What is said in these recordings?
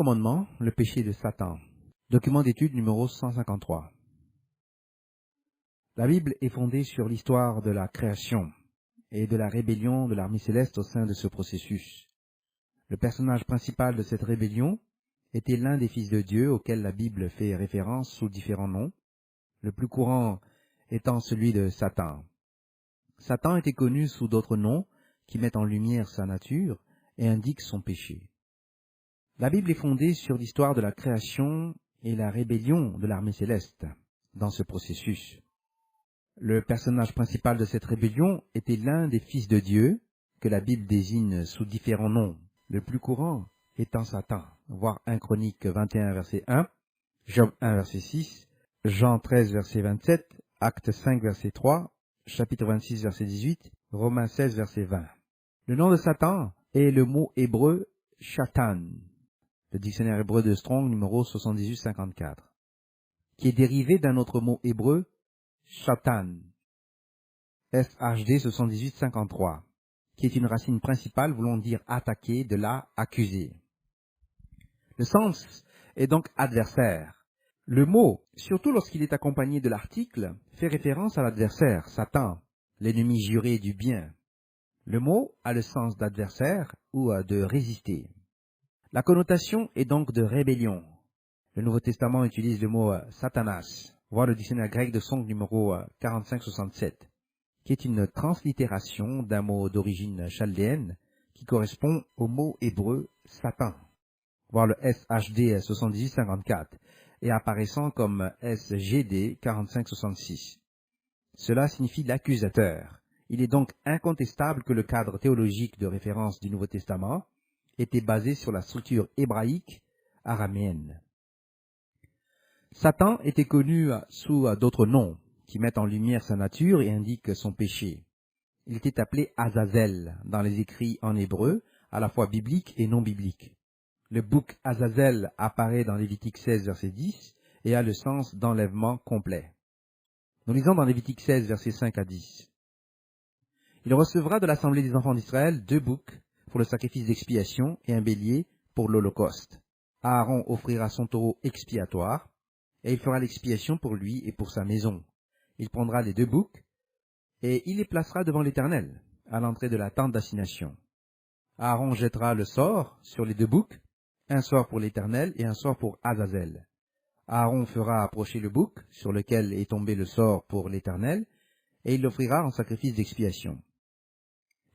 commandement, le péché de Satan. Document d'étude numéro 153. La Bible est fondée sur l'histoire de la création et de la rébellion de l'armée céleste au sein de ce processus. Le personnage principal de cette rébellion était l'un des fils de Dieu auquel la Bible fait référence sous différents noms, le plus courant étant celui de Satan. Satan était connu sous d'autres noms qui mettent en lumière sa nature et indiquent son péché. La Bible est fondée sur l'histoire de la création et la rébellion de l'armée céleste dans ce processus. Le personnage principal de cette rébellion était l'un des fils de Dieu que la Bible désigne sous différents noms, le plus courant étant Satan, voir 1 Chroniques 21 verset 1, Job 1 verset 6, Jean 13 verset 27, Actes 5 verset 3, chapitre 26 verset 18, Romains 16 verset 20. Le nom de Satan est le mot hébreu Shatan, le dictionnaire hébreu de Strong numéro 7854, qui est dérivé d'un autre mot hébreu, Shatan, SHD 7853, qui est une racine principale voulant dire attaquer, de là accuser. Le sens est donc adversaire. Le mot, surtout lorsqu'il est accompagné de l'article, fait référence à l'adversaire, Satan, l'ennemi juré du bien. Le mot a le sens d'adversaire ou de résister. La connotation est donc de rébellion. Le Nouveau Testament utilise le mot Satanas, voir le dictionnaire grec de Strong numéro 4567, qui est une translittération d'un mot d'origine chaldéenne qui correspond au mot hébreu Satan, voir le SHD 7854, et apparaissant comme SGD 4566. Cela signifie l'accusateur. Il est donc incontestable que le cadre théologique de référence du Nouveau Testament était basé sur la structure hébraïque araméenne. Satan était connu sous d'autres noms qui mettent en lumière sa nature et indiquent son péché. Il était appelé Azazel dans les écrits en hébreu, à la fois bibliques et non bibliques. Le bouc Azazel apparaît dans Lévitique 16 verset 10 et a le sens d'enlèvement complet. Nous lisons dans Lévitique 16 verset 5 à 10. Il recevra de l'assemblée des enfants d'Israël 2 boucs pour le sacrifice d'expiation et un bélier pour l'holocauste. Aaron offrira son taureau expiatoire, et il fera l'expiation pour lui et pour sa maison. Il prendra les 2 boucs, et il les placera devant l'Éternel, à l'entrée de la tente d'assignation. Aaron jettera le sort sur les 2 boucs, un sort pour l'Éternel et un sort pour Azazel. Aaron fera approcher le bouc, sur lequel est tombé le sort pour l'Éternel, et il l'offrira en sacrifice d'expiation.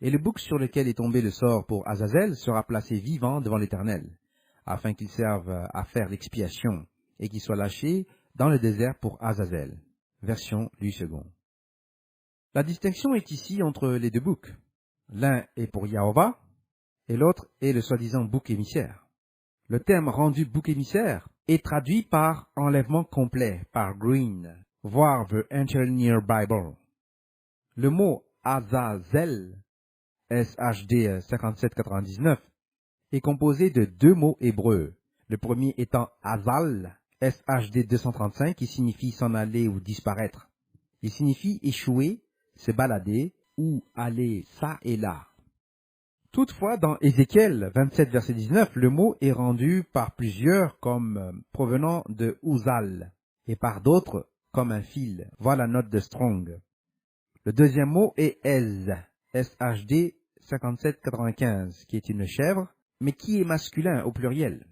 Et le bouc sur lequel est tombé le sort pour Azazel sera placé vivant devant l'Éternel, afin qu'il serve à faire l'expiation, et qu'il soit lâché dans le désert pour Azazel. Version Louis II. La distinction est ici entre les 2 boucs. L'un est pour Yahovah, et l'autre est le soi-disant bouc émissaire. Le terme rendu bouc émissaire est traduit par enlèvement complet, par Green, voir The Interlinear Bible. Le mot Azazel, SHD 5799, est composé de 2 mots hébreux. Le premier étant Azal, SHD 235, qui signifie s'en aller ou disparaître. Il signifie échouer, se balader ou aller ça et là. Toutefois, dans Ézéchiel 27, verset 19, le mot est rendu par plusieurs comme provenant de Uzal et par d'autres comme un fil. Voilà la note de Strong. Le deuxième mot est Ez, SHD 5795, qui est une chèvre, mais qui est masculin au pluriel.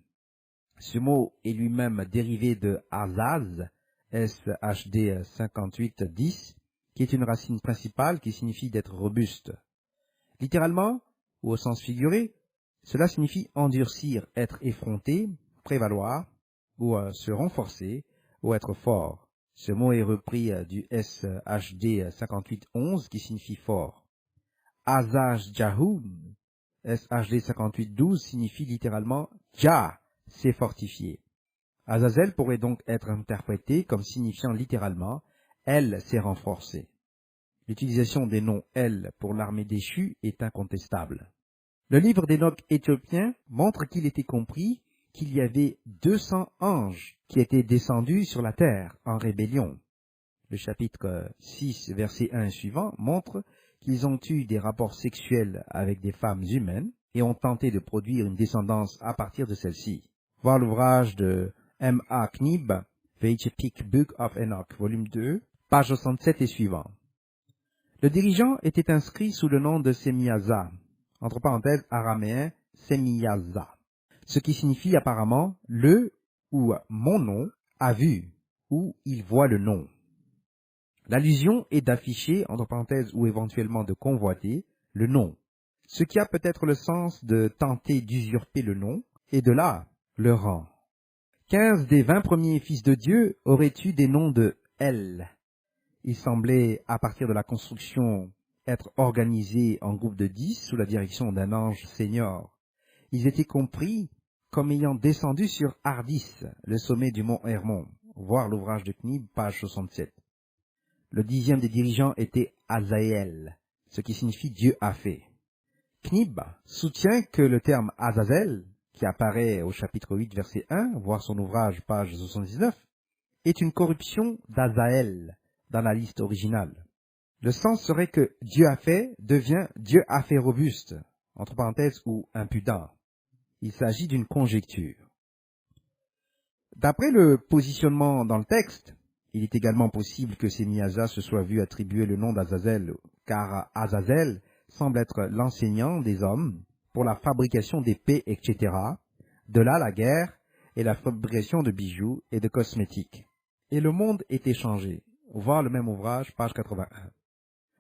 Ce mot est lui-même dérivé de Azaz, SHD 5810, qui est une racine principale qui signifie d'être robuste. Littéralement, ou au sens figuré, cela signifie endurcir, être effronté, prévaloir, ou se renforcer, ou être fort. Ce mot est repris du SHD 5811 qui signifie fort. Azaz Jahoun, SHD 5812 signifie littéralement Jah, c'est fortifié. Azazel pourrait donc être interprété comme signifiant littéralement elle s'est renforcée. L'utilisation des noms elle pour l'armée déchue est incontestable. Le livre d'Enoch éthiopien montre qu'il était compris qu'il y avait 200 anges qui étaient descendus sur la terre en rébellion. Le chapitre 6, verset 1 et suivant montre qu'ils ont eu des rapports sexuels avec des femmes humaines et ont tenté de produire une descendance à partir de celle-ci. Voir l'ouvrage de M.A. Knibb, The Epic Book of Enoch, volume 2, page 67 et suivant. Le dirigeant était inscrit sous le nom de Semiaza, entre parenthèses araméen Semiaza, ce qui signifie apparemment le ou mon nom a vu ou il voit le nom. L'allusion est d'afficher, entre parenthèses ou éventuellement de convoiter, le nom, ce qui a peut-être le sens de tenter d'usurper le nom et de là le rang. 15 des 20 premiers fils de Dieu auraient eu des noms de El. Il semblait, à partir de la construction, être organisés en groupe de 10 sous la direction d'un ange senior. Ils étaient compris comme ayant descendu sur Ardis, le sommet du mont Hermon, voir l'ouvrage de Knibb, page 67. Le 10e des dirigeants était Azaël, ce qui signifie Dieu a fait. Knibb soutient que le terme Azazel, qui apparaît au chapitre 8, verset 1, voir son ouvrage, page 79, est une corruption d'Azaël dans la liste originale. Le sens serait que Dieu a fait devient Dieu a fait robuste, entre parenthèses ou impudent. Il s'agit d'une conjecture. D'après le positionnement dans le texte, il est également possible que Semiaza se soit vu attribuer le nom d'Azazel, car Azazel semble être l'enseignant des hommes pour la fabrication d'épées, etc. De là la guerre et la fabrication de bijoux et de cosmétiques. Et le monde est échangé. Voir le même ouvrage, page 81.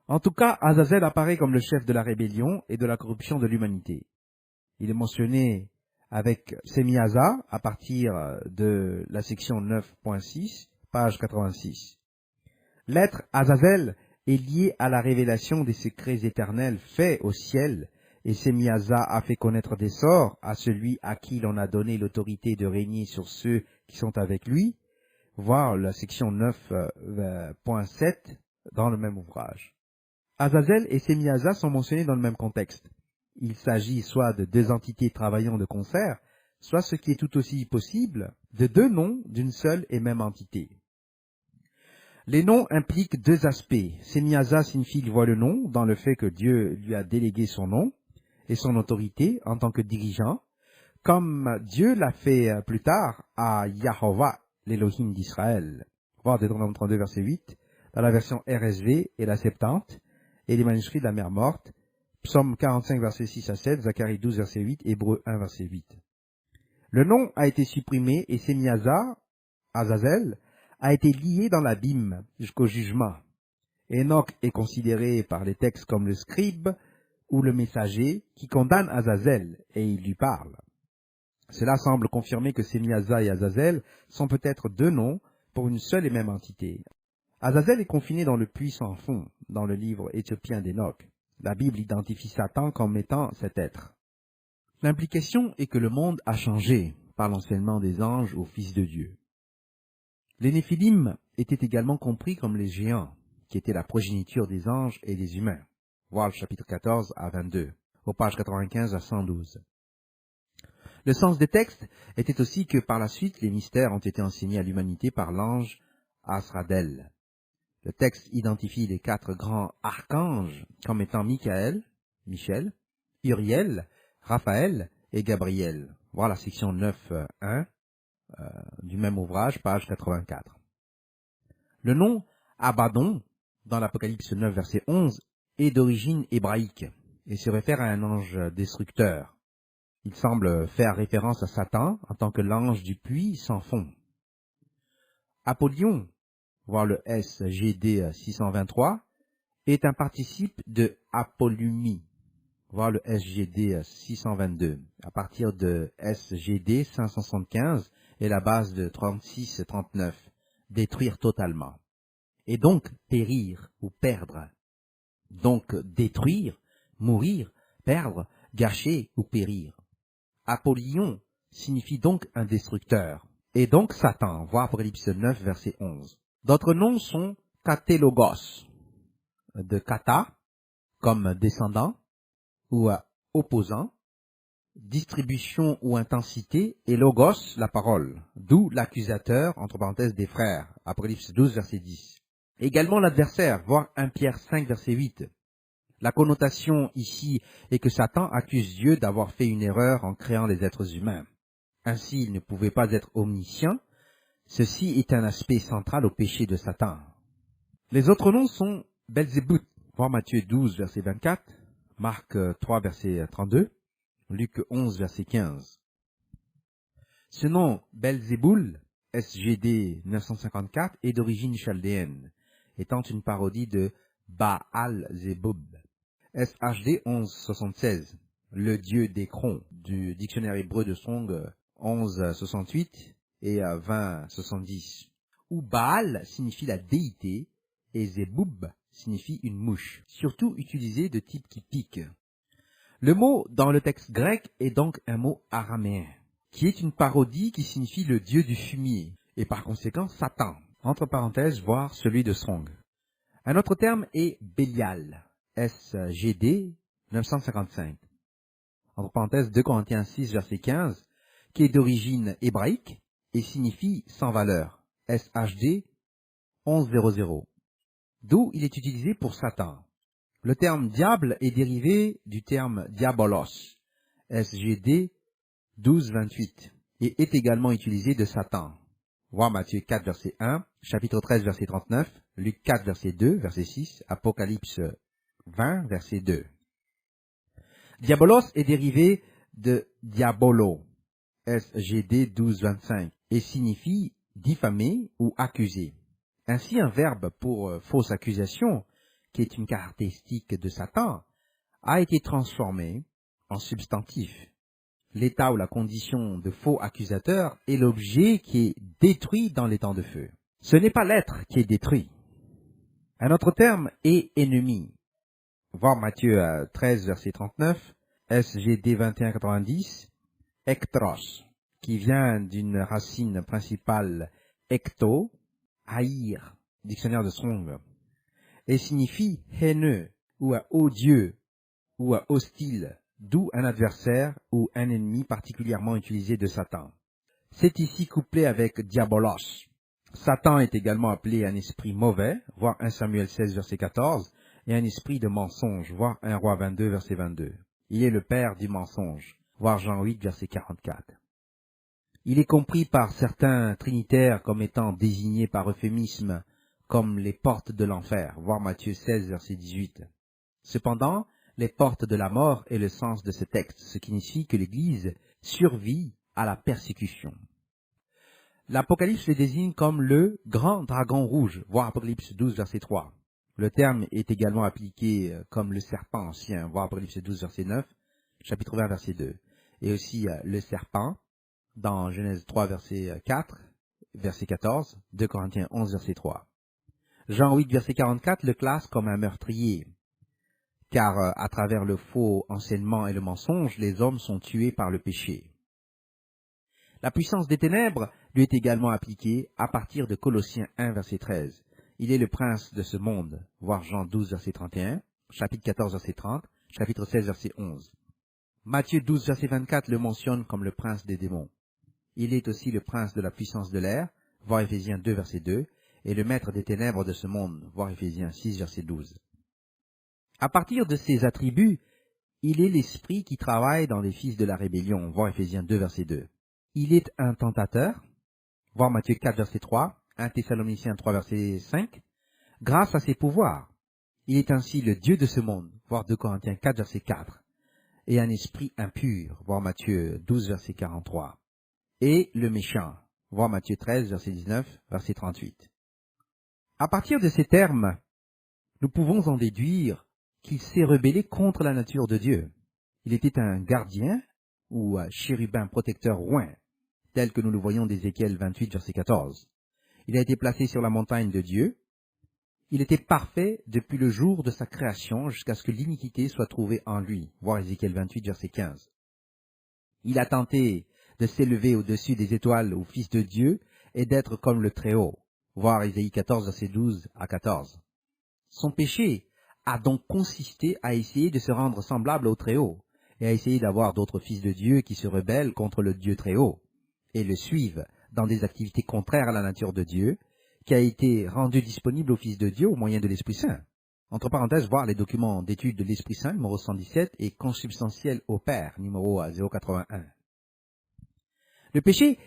En tout cas, Azazel apparaît comme le chef de la rébellion et de la corruption de l'humanité. Il est mentionné avec Semiaza à partir de la section 9.6, page 86. L'être Azazel est lié à la révélation des secrets éternels faits au ciel, et Semiaza a fait connaître des sorts à celui à qui l'on a donné l'autorité de régner sur ceux qui sont avec lui, voir la section 9.7 dans le même ouvrage. Azazel et Semiaza sont mentionnés dans le même contexte. Il s'agit soit de deux entités travaillant de concert, soit ce qui est tout aussi possible, de deux noms d'une seule et même entité. Les noms impliquent deux aspects. Semiaza signifie qu'il voit le nom, dans le fait que Dieu lui a délégué son nom et son autorité en tant que dirigeant, comme Dieu l'a fait plus tard à Yahovah, l'Élohim d'Israël. Voir Deutéronome 32, verset 8, dans la version RSV et la Septante, et les manuscrits de la mer morte, Psaume 45, verset 6 à 7, Zacharie 12, verset 8, Hébreux 1, verset 8. Le nom a été supprimé et Semiaza, Azazel, a été lié dans l'abîme jusqu'au jugement. Enoch est considéré par les textes comme le scribe ou le messager qui condamne Azazel et il lui parle. Cela semble confirmer que Semiaza et Azazel sont peut-être deux noms pour une seule et même entité. Azazel est confiné dans le puits sans fond, dans le livre éthiopien d'Enoch. La Bible identifie Satan comme étant cet être. L'implication est que le monde a changé par l'enseignement des anges aux fils de Dieu. Les Néphilim étaient également compris comme les géants, qui étaient la progéniture des anges et des humains. Voir le chapitre 14 à 22, aux pages 95 à 112. Le sens des textes était aussi que par la suite, les mystères ont été enseignés à l'humanité par l'ange Asradel. Le texte identifie les quatre grands archanges comme étant Michael, Michel, Uriel, Raphaël et Gabriel. Voir la section 9.1 du même ouvrage, page 84. Le nom Abaddon, dans l'Apocalypse 9, verset 11, est d'origine hébraïque et se réfère à un ange destructeur. Il semble faire référence à Satan en tant que l'ange du puits sans fond. Apollyon, voir le SGD 623, est un participe de apollumie, voir le SGD 622. À partir de SGD 575 et la base de 36-39, détruire totalement. Et donc périr ou perdre. Donc détruire, mourir, perdre, gâcher ou périr. Apollyon signifie donc un destructeur. Et donc Satan, voir Apocalypse 9, verset 11. D'autres noms sont katélogos, de kata, comme descendant, ou opposant, distribution ou intensité, et logos, la parole, d'où l'accusateur, entre parenthèses, des frères, Apocalypse 12, verset 10. Également l'adversaire, voir 1 Pierre 5, verset 8. La connotation ici est que Satan accuse Dieu d'avoir fait une erreur en créant les êtres humains. Ainsi, il ne pouvait pas être omniscient. Ceci est un aspect central au péché de Satan. Les autres noms sont Belzébuth, voir Matthieu 12, verset 24, Marc 3, verset 32, Luc 11, verset 15. Ce nom Belzéboul, SGD 954, est d'origine chaldéenne, étant une parodie de Baal-Zéboub. SHD 1176, le dieu d'Écron, du dictionnaire hébreu de Strong 1168 et 2070, où Baal signifie la déité et Zéboub signifie une mouche, surtout utilisé de type qui pique. Le mot dans le texte grec est donc un mot araméen, qui est une parodie qui signifie le dieu du fumier, et par conséquent Satan, entre parenthèses, voire celui de Strong. Un autre terme est Bélial, SGD 955, entre parenthèses 2 Corinthiens 6, verset 15, qui est d'origine hébraïque et signifie sans valeur, SHD 1100, d'où il est utilisé pour Satan. Le terme diable est dérivé du terme diabolos, SGD 1228, et est également utilisé de Satan. Voir Matthieu 4, verset 1, chapitre 13, verset 39, Luc 4, verset 2, verset 6, Apocalypse 20, verset 2. Diabolos est dérivé de diabolo, SGD 1225, et signifie diffamer ou accuser. Ainsi, un verbe pour fausse accusation, qui est une caractéristique de Satan, a été transformé en substantif. L'état ou la condition de faux accusateur est l'objet qui est détruit dans les temps de feu. Ce n'est pas l'être qui est détruit. Un autre terme est ennemi. Voir Matthieu 13, verset 39, SGD 2190, Ektros, qui vient d'une racine principale ecto, haïr, dictionnaire de Strong, et signifie haineux, ou odieux, ou hostile, d'où un adversaire ou un ennemi particulièrement utilisé de Satan. C'est ici couplé avec diabolos. Satan est également appelé un esprit mauvais, voir 1 Samuel 16, verset 14, et un esprit de mensonge, voir 1 Roi 22, verset 22. Il est le père du mensonge, voir Jean 8, verset 44. Il est compris par certains trinitaires comme étant désigné par euphémisme comme les portes de l'enfer, voir Matthieu 16, verset 18. Cependant, les portes de la mort est le sens de ce texte, ce qui signifie que l'Église survit à la persécution. L'Apocalypse le désigne comme le grand dragon rouge, voir Apocalypse 12, verset 3. Le terme est également appliqué comme le serpent ancien, voir Apocalypse 12, verset 9, chapitre 20, verset 2. Et aussi le serpent, dans Genèse 3, verset 4, verset 14, 2 Corinthiens 11, verset 3. Jean 8, verset 44 le classe comme un meurtrier, car à travers le faux enseignement et le mensonge, les hommes sont tués par le péché. La puissance des ténèbres lui est également appliquée à partir de Colossiens 1, verset 13. Il est le prince de ce monde, voir Jean 12, verset 31, chapitre 14, verset 30, chapitre 16, verset 11. Matthieu 12, verset 24 le mentionne comme le prince des démons. Il est aussi le prince de la puissance de l'air, voir Éphésiens 2, verset 2, et le maître des ténèbres de ce monde, voir Éphésiens 6, verset 12. À partir de ces attributs, il est l'esprit qui travaille dans les fils de la rébellion, voir Éphésiens 2, verset 2. Il est un tentateur, voir Matthieu 4, verset 3, 1 Thessaloniciens 3, verset 5, grâce à ses pouvoirs. Il est ainsi le Dieu de ce monde, voir 2 Corinthiens 4, verset 4, et un esprit impur, voir Matthieu 12, verset 43, et le méchant, voir Matthieu 13, verset 19, verset 38. À partir de ces termes, nous pouvons en déduire qu'il s'est rebellé contre la nature de Dieu. Il était un gardien ou un chérubin protecteur oint, tel que nous le voyons d'Ézéchiel 28, verset 14. Il a été placé sur la montagne de Dieu. Il était parfait depuis le jour de sa création jusqu'à ce que l'iniquité soit trouvée en lui, voir Ézéchiel 28, verset 15. Il a tenté de s'élever au-dessus des étoiles au Fils de Dieu et d'être comme le Très-Haut, voir Ésaïe 14, verset 12 à 14. Son péché a donc consisté à essayer de se rendre semblable au Très-Haut et à essayer d'avoir d'autres fils de Dieu qui se rebellent contre le Dieu Très-Haut et le suivent dans des activités contraires à la nature de Dieu, qui a été rendu disponible au Fils de Dieu au moyen de l'Esprit Saint. Entre parenthèses, voir les documents d'étude de l'Esprit Saint, numéro 117, et consubstantiel au Père, numéro 081. Le péché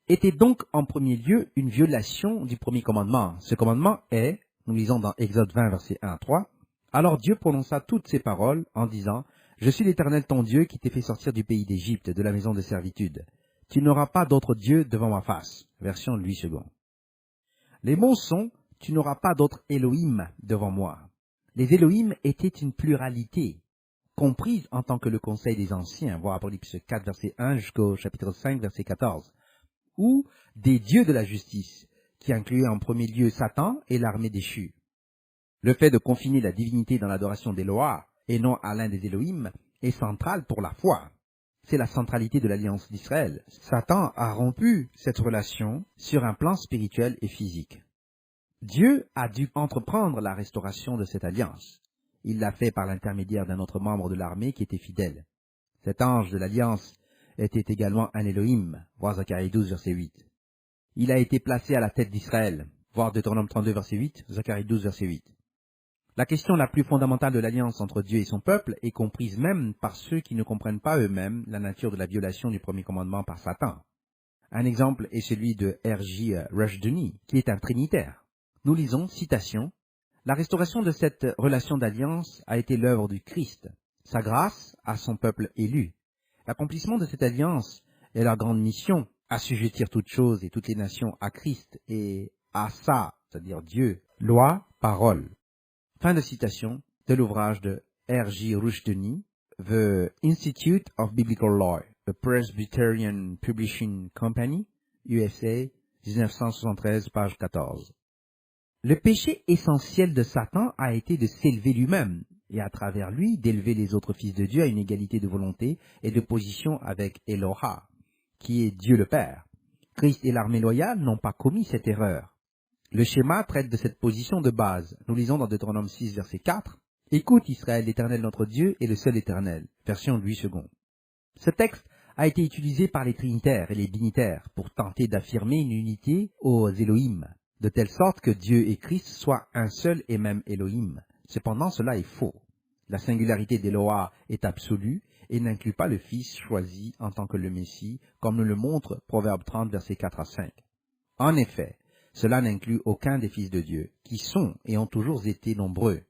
était donc en premier lieu une violation du premier commandement. Ce commandement est, nous lisons dans Exode 20, versets 1 à 3, « Alors Dieu prononça toutes ces paroles en disant, « Je suis l'Éternel ton Dieu qui t'ai fait sortir du pays d'Égypte, de la maison de servitude. Tu n'auras pas d'autre Dieu devant ma face. » Version Louis II. Les mots sont, « Tu n'auras pas d'autre Elohim devant moi. » Les Elohim étaient une pluralité, comprise en tant que le conseil des anciens, voir Apocalypse 4, verset 1 jusqu'au chapitre 5, verset 14, ou des dieux de la justice, qui incluaient en premier lieu Satan et l'armée déchue. Le fait de confiner la divinité dans l'adoration d'Éloah et non à l'un des Elohim est central pour la foi. C'est la centralité de l'alliance d'Israël. Satan a rompu cette relation sur un plan spirituel et physique. Dieu a dû entreprendre la restauration de cette alliance. Il l'a fait par l'intermédiaire d'un autre membre de l'armée qui était fidèle. Cet ange de l'alliance était également un Elohim, voir Zacharie 12, verset 8. Il a été placé à la tête d'Israël, voir Deutéronome 32, verset 8, Zacharie 12, verset 8. La question la plus fondamentale de l'alliance entre Dieu et son peuple est comprise même par ceux qui ne comprennent pas eux-mêmes la nature de la violation du premier commandement par Satan. Un exemple est celui de R.J. Rushdoony, qui est un trinitaire. Nous lisons, citation, « La restauration de cette relation d'alliance a été l'œuvre du Christ, sa grâce à son peuple élu. L'accomplissement de cette alliance est leur grande mission, assujettir toutes choses et toutes les nations à Christ et à sa, c'est-à-dire Dieu, loi, parole. » Fin de citation de l'ouvrage de R.J. Rushdoony, The Institute of Biblical Law, a Presbyterian Publishing Company, USA, 1973, page 14. Le péché essentiel de Satan a été de s'élever lui-même, et à travers lui d'élever les autres fils de Dieu à une égalité de volonté et de position avec Eloha, qui est Dieu le Père. Christ et l'armée loyale n'ont pas commis cette erreur. Le schéma traite de cette position de base. Nous lisons dans Deutéronome 6, verset 4, « Écoute Israël, l'Éternel notre Dieu est le seul Éternel. » Version Louis II. Ce texte a été utilisé par les trinitaires et les binitaires pour tenter d'affirmer une unité aux Elohim, de telle sorte que Dieu et Christ soient un seul et même Elohim. Cependant, cela est faux. La singularité d'Eloah est absolue et n'inclut pas le Fils choisi en tant que le Messie, comme nous le montre Proverbe 30, versets 4 à 5. En effet, cela n'inclut aucun des fils de Dieu, qui sont et ont toujours été nombreux,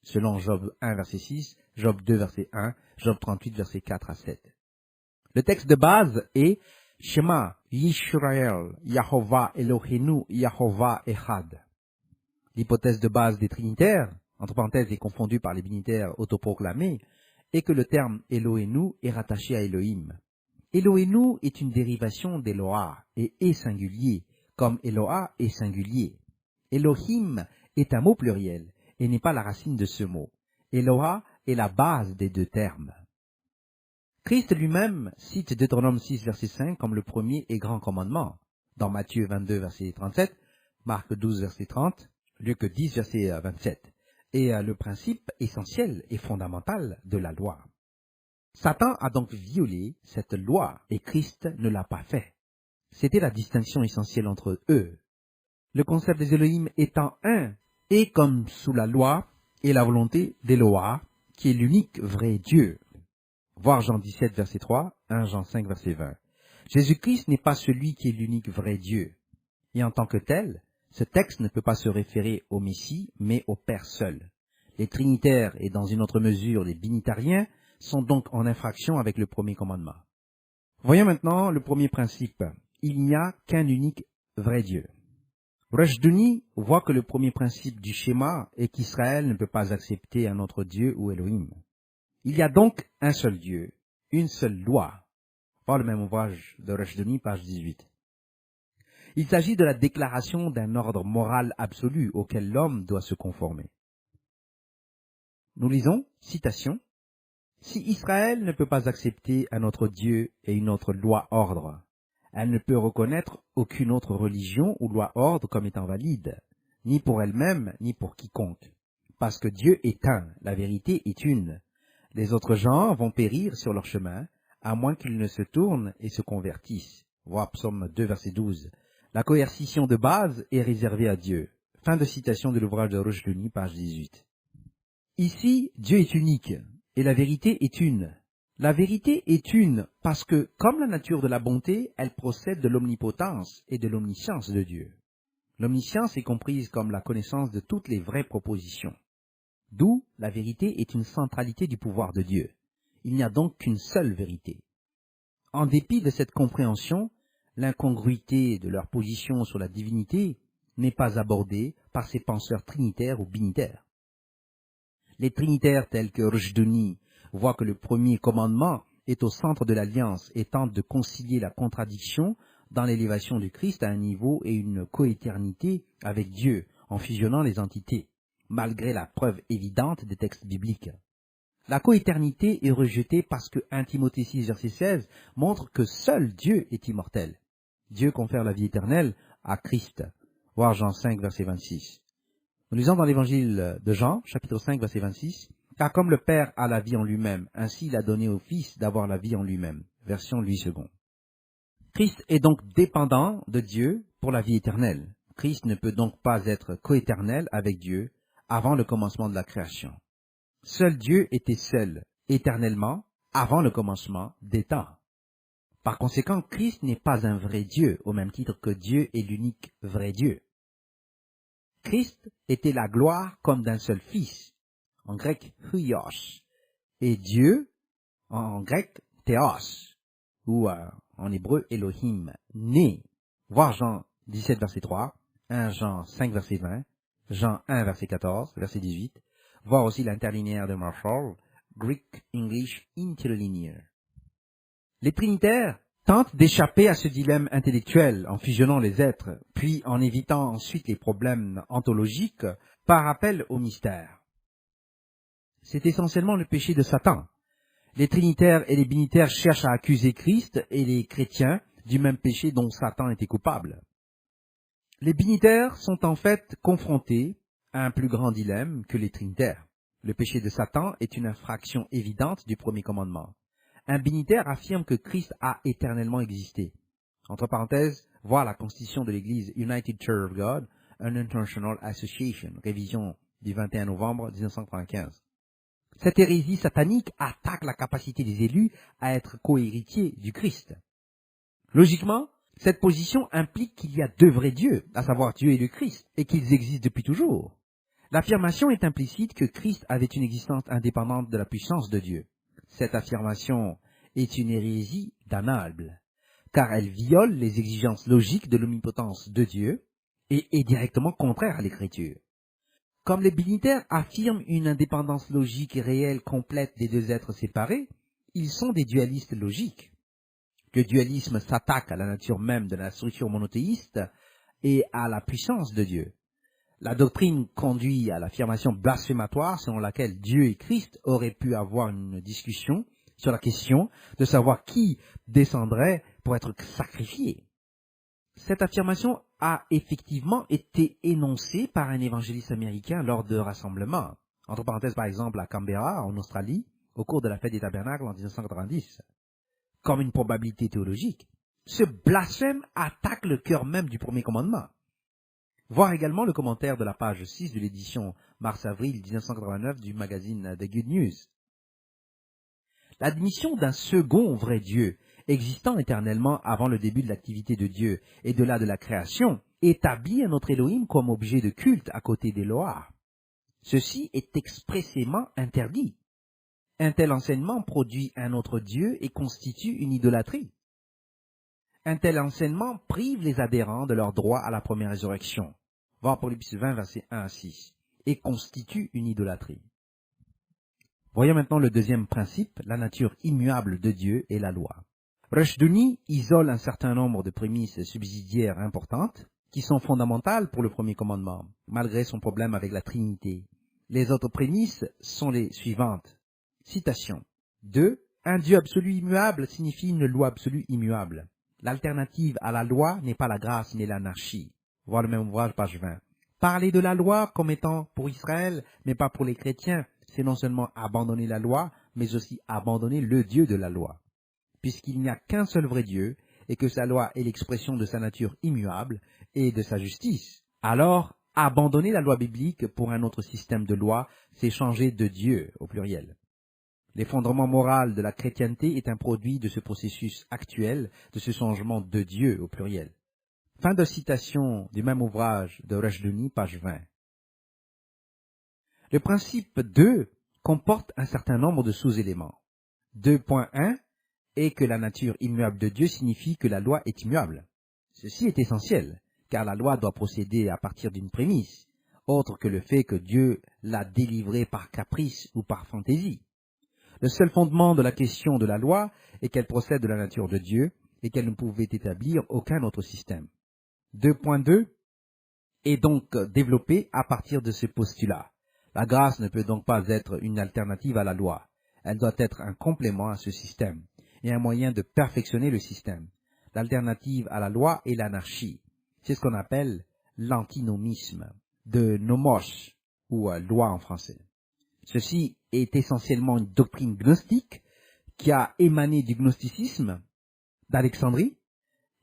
selon Job 1, verset 6, Job 2, verset 1, Job 38, verset 4 à 7. Le texte de base est « Shema Yisrael, Yahovah Eloheinu, Yahovah Echad ». L'hypothèse de base des trinitaires, entre parenthèses, est confondue par les binitaires autoproclamés, est que le terme Eloheinu est rattaché à Elohim. Eloheinu est une dérivation d'Eloah et est singulier, comme Eloah est singulier. Elohim est un mot pluriel et n'est pas la racine de ce mot. Eloah est la base des deux termes. Christ lui-même cite Deutéronome 6, verset 5 comme le premier et grand commandement, dans Matthieu 22, verset 37, Marc 12, verset 30, Luc 10, verset 27, et le principe essentiel et fondamental de la loi. Satan a donc violé cette loi et Christ ne l'a pas fait. C'était la distinction essentielle entre eux. Le concept des Elohim étant un, et comme sous la loi et la volonté d'Eloah, qui est l'unique vrai Dieu. Voir Jean 17, verset 3, 1 Jean 5, verset 20. Jésus-Christ n'est pas celui qui est l'unique vrai Dieu. Et en tant que tel, ce texte ne peut pas se référer au Messie, mais au Père seul. Les trinitaires et dans une autre mesure les binitariens sont donc en infraction avec le premier commandement. Voyons maintenant le premier principe. Il n'y a qu'un unique vrai Dieu. Rushdoony voit que le premier principe du schéma est qu'Israël ne peut pas accepter un autre Dieu ou Elohim. Il y a donc un seul Dieu, une seule loi. Voir le même ouvrage de Rushdoony, page 18. Il s'agit de la déclaration d'un ordre moral absolu auquel l'homme doit se conformer. Nous lisons, citation, « Si Israël ne peut pas accepter un autre Dieu et une autre loi-ordre, elle ne peut reconnaître aucune autre religion ou loi-ordre comme étant valide, ni pour elle-même, ni pour quiconque. Parce que Dieu est un, la vérité est une. Les autres gens vont périr sur leur chemin, à moins qu'ils ne se tournent et se convertissent. » Voir Psaume 2, verset 12. La coercition de base est réservée à Dieu. Fin de citation de l'ouvrage de Rushdoony, page 18. Ici, Dieu est unique, et la vérité est une. La vérité est une parce que, comme la nature de la bonté, elle procède de l'omnipotence et de l'omniscience de Dieu. L'omniscience est comprise comme la connaissance de toutes les vraies propositions. D'où la vérité est une centralité du pouvoir de Dieu. Il n'y a donc qu'une seule vérité. En dépit de cette compréhension, l'incongruité de leur position sur la divinité n'est pas abordée par ces penseurs trinitaires ou binitaires. Les trinitaires tels que Rushdouni voient que le premier commandement est au centre de l'alliance et tentent de concilier la contradiction dans l'élévation du Christ à un niveau et une coéternité avec Dieu en fusionnant les entités, malgré la preuve évidente des textes bibliques. La coéternité est rejetée parce que 1 Timothée 6, verset 16 montre que seul Dieu est immortel. Dieu confère la vie éternelle à Christ. Voir Jean 5, verset 26. Nous lisons dans l'évangile de Jean, chapitre 5, verset 26, « Car comme le Père a la vie en lui-même, ainsi il a donné au Fils d'avoir la vie en lui-même. » Version Louis II. Christ est donc dépendant de Dieu pour la vie éternelle. Christ ne peut donc pas être coéternel avec Dieu avant le commencement de la création. Seul Dieu était seul, éternellement, avant le commencement des temps. Par conséquent, Christ n'est pas un vrai Dieu, au même titre que Dieu est l'unique vrai Dieu. Christ était la gloire comme d'un seul Fils, en grec huios, et Dieu, en grec théos, ou en hébreu Elohim, né. Voir Jean 17, verset 3, 1 Jean 5, verset 20, Jean 1, verset 14, verset 18, voir aussi l'interlinéaire de Marshall, Greek English Interlinear. Les trinitaires tentent d'échapper à ce dilemme intellectuel en fusionnant les êtres, puis en évitant ensuite les problèmes ontologiques par appel au mystère. C'est essentiellement le péché de Satan. Les trinitaires et les binitaires cherchent à accuser Christ et les chrétiens du même péché dont Satan était coupable. Les binitaires sont en fait confrontés à un plus grand dilemme que les trinitaires. Le péché de Satan est une infraction évidente du premier commandement. Un binitaire affirme que Christ a éternellement existé. Entre parenthèses, voir la constitution de l'Église United Church of God, an International Association, révision du 21 novembre 1995. Cette hérésie satanique attaque la capacité des élus à être cohéritiers du Christ. Logiquement, cette position implique qu'il y a deux vrais dieux, à savoir Dieu et le Christ, et qu'ils existent depuis toujours. L'affirmation est implicite que Christ avait une existence indépendante de la puissance de Dieu. Cette affirmation est une hérésie damnable, car elle viole les exigences logiques de l'omnipotence de Dieu et est directement contraire à l'Écriture. Comme les binitaires affirment une indépendance logique et réelle complète des deux êtres séparés, ils sont des dualistes logiques. Le dualisme s'attaque à la nature même de la structure monothéiste et à la puissance de Dieu. La doctrine conduit à l'affirmation blasphématoire selon laquelle Dieu et Christ auraient pu avoir une discussion sur la question de savoir qui descendrait pour être sacrifié. Cette affirmation a effectivement été énoncée par un évangéliste américain lors de rassemblements, entre parenthèses par exemple à Canberra, en Australie, au cours de la fête des tabernacles en 1990, comme une probabilité théologique. Ce blasphème attaque le cœur même du premier commandement. Voir également le commentaire de la page 6 de l'édition mars-avril 1989 du magazine The Good News. L'admission d'un second vrai Dieu, existant éternellement avant le début de l'activité de Dieu et de la création, établit un autre Elohim comme objet de culte à côté d'Eloah. Ceci est expressément interdit. Un tel enseignement produit un autre Dieu et constitue une idolâtrie. Un tel enseignement prive les adhérents de leur droit à la première résurrection. Voir Apocalypse 20, versets 1 à 6, et constitue une idolâtrie. Voyons maintenant le deuxième principe, la nature immuable de Dieu et la loi. Rushdouni isole un certain nombre de prémices subsidiaires importantes qui sont fondamentales pour le premier commandement, malgré son problème avec la Trinité. Les autres prémices sont les suivantes. Citation. 2. Un Dieu absolu immuable signifie une loi absolue immuable. L'alternative à la loi n'est pas la grâce mais l'anarchie. Voir le même ouvrage, page 20. Parler de la loi comme étant pour Israël, mais pas pour les chrétiens, c'est non seulement abandonner la loi, mais aussi abandonner le Dieu de la loi. Puisqu'il n'y a qu'un seul vrai Dieu, et que sa loi est l'expression de sa nature immuable et de sa justice, alors abandonner la loi biblique pour un autre système de loi, c'est changer de Dieu au pluriel. Les fondements moraux de la chrétienté est un produit de ce processus actuel, de ce changement de Dieu au pluriel. Fin de citation du même ouvrage de Rushdoony, page 20. Le principe 2 comporte un certain nombre de sous-éléments. 2.1 est que la nature immuable de Dieu signifie que la loi est immuable. Ceci est essentiel, car la loi doit procéder à partir d'une prémisse, autre que le fait que Dieu l'a délivrée par caprice ou par fantaisie. Le seul fondement de la question de la loi est qu'elle procède de la nature de Dieu et qu'elle ne pouvait établir aucun autre système. 2.2 est donc développé à partir de ce postulat. La grâce ne peut donc pas être une alternative à la loi. Elle doit être un complément à ce système et un moyen de perfectionner le système. L'alternative à la loi est l'anarchie. C'est ce qu'on appelle l'antinomisme, de nomos, ou loi en français. Ceci est essentiellement une doctrine gnostique qui a émané du gnosticisme d'Alexandrie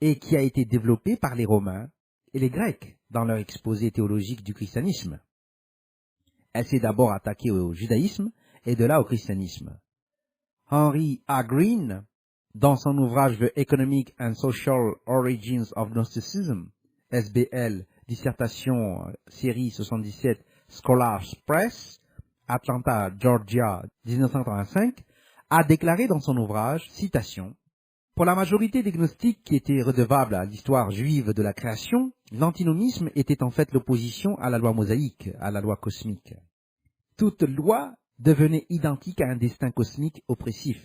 et qui a été développée par les Romains et les Grecs dans leur exposé théologique du christianisme. Elle s'est d'abord attaquée au judaïsme et de là au christianisme. Henry A. Green, dans son ouvrage The Economic and Social Origins of Gnosticism, SBL, dissertation série 77, Scholars Press, Atlanta, Georgia, 1935, a déclaré dans son ouvrage, citation, « Pour la majorité des gnostiques qui étaient redevables à l'histoire juive de la création, l'antinomisme était en fait l'opposition à la loi mosaïque, à la loi cosmique. Toute loi devenait identique à un destin cosmique oppressif.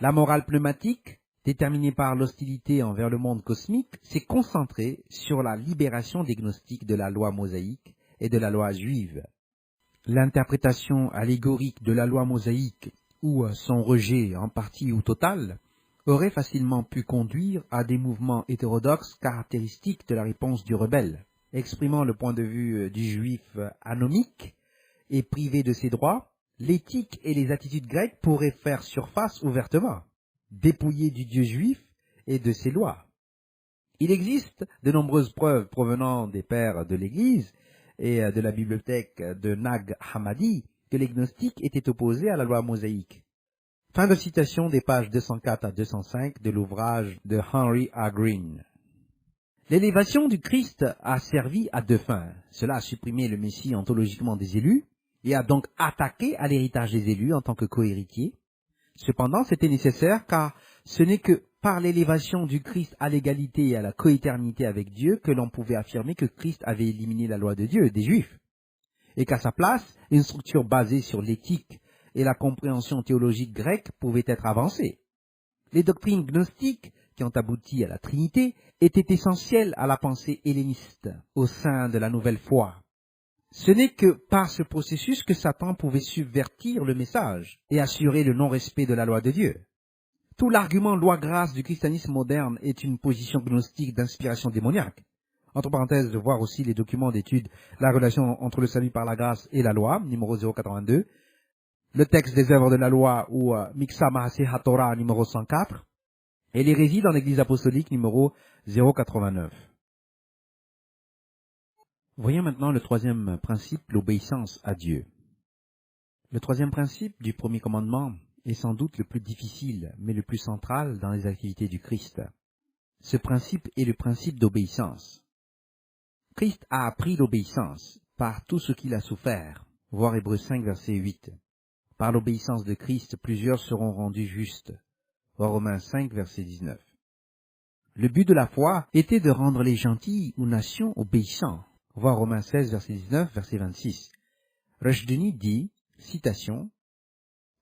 La morale pneumatique, déterminée par l'hostilité envers le monde cosmique, s'est concentrée sur la libération des gnostiques de la loi mosaïque et de la loi juive. L'interprétation allégorique de la loi mosaïque, ou son rejet en partie ou total, aurait facilement pu conduire à des mouvements hétérodoxes caractéristiques de la réponse du rebelle, exprimant le point de vue du juif anomique et privé de ses droits. L'éthique et les attitudes grecques pourraient faire surface ouvertement, dépouillées du Dieu juif et de ses lois. Il existe de nombreuses preuves provenant des pères de l'Église et de la bibliothèque de Nag Hammadi que les gnostiques étaient opposés à la loi mosaïque. Fin de citation des pages 204 à 205 de l'ouvrage de Henry A. Green. L'élévation du Christ a servi à deux fins. Cela a supprimé le Messie ontologiquement des élus et a donc attaqué à l'héritage des élus en tant que cohéritier. Cependant, c'était nécessaire car ce n'est que par l'élévation du Christ à l'égalité et à la coéternité avec Dieu que l'on pouvait affirmer que Christ avait éliminé la loi de Dieu des Juifs et qu'à sa place, une structure basée sur l'éthique et la compréhension théologique grecque pouvait être avancée. Les doctrines gnostiques qui ont abouti à la Trinité étaient essentielles à la pensée helléniste au sein de la nouvelle foi. Ce n'est que par ce processus que Satan pouvait subvertir le message et assurer le non-respect de la loi de Dieu. Tout l'argument loi-grâce du christianisme moderne est une position gnostique d'inspiration démoniaque. Entre parenthèses, de voir aussi les documents d'étude La relation entre le salut par la grâce et la loi, numéro 082, le texte des œuvres de la loi ou Mixa Mahase HaTorah, numéro 104, et l'hérésie dans l'Église apostolique, numéro 089. Voyons maintenant le troisième principe, l'obéissance à Dieu. Le troisième principe du premier commandement est sans doute le plus difficile, mais le plus central dans les activités du Christ. Ce principe est le principe d'obéissance. Christ a appris l'obéissance par tout ce qu'il a souffert, voir Hébreux 5, verset 8. Par l'obéissance de Christ, plusieurs seront rendus justes, voir Romains 5, verset 19. Le but de la foi était de rendre les gentils ou nations obéissants, voir Romains 16, verset 19, verset 26. Rushdoony dit, citation,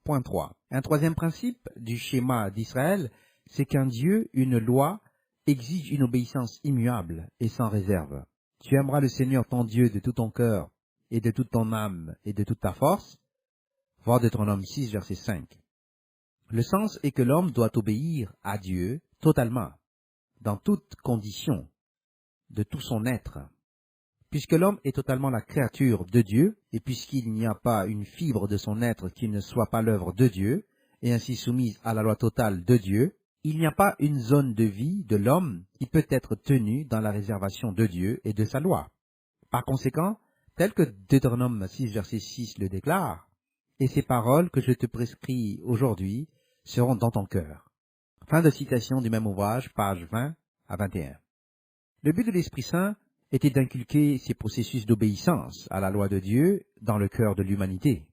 point 3. Un troisième principe du schéma d'Israël, c'est qu'un Dieu, une loi, exige une obéissance immuable et sans réserve. Tu aimeras le Seigneur ton Dieu de tout ton cœur et de toute ton âme et de toute ta force. Voir Deutéronome 6, verset 5. Le sens est que l'homme doit obéir à Dieu totalement, dans toutes conditions, de tout son être. Puisque l'homme est totalement la créature de Dieu, et puisqu'il n'y a pas une fibre de son être qui ne soit pas l'œuvre de Dieu, et ainsi soumise à la loi totale de Dieu, il n'y a pas une zone de vie de l'homme qui peut être tenue dans la réservation de Dieu et de sa loi. Par conséquent, tel que Deutéronome 6, verset 6 le déclare, et ces paroles que je te prescris aujourd'hui seront dans ton cœur. » Fin de citation du même ouvrage, page 20 à 21. Le but de l'Esprit Saint était d'inculquer ces processus d'obéissance à la loi de Dieu dans le cœur de l'humanité.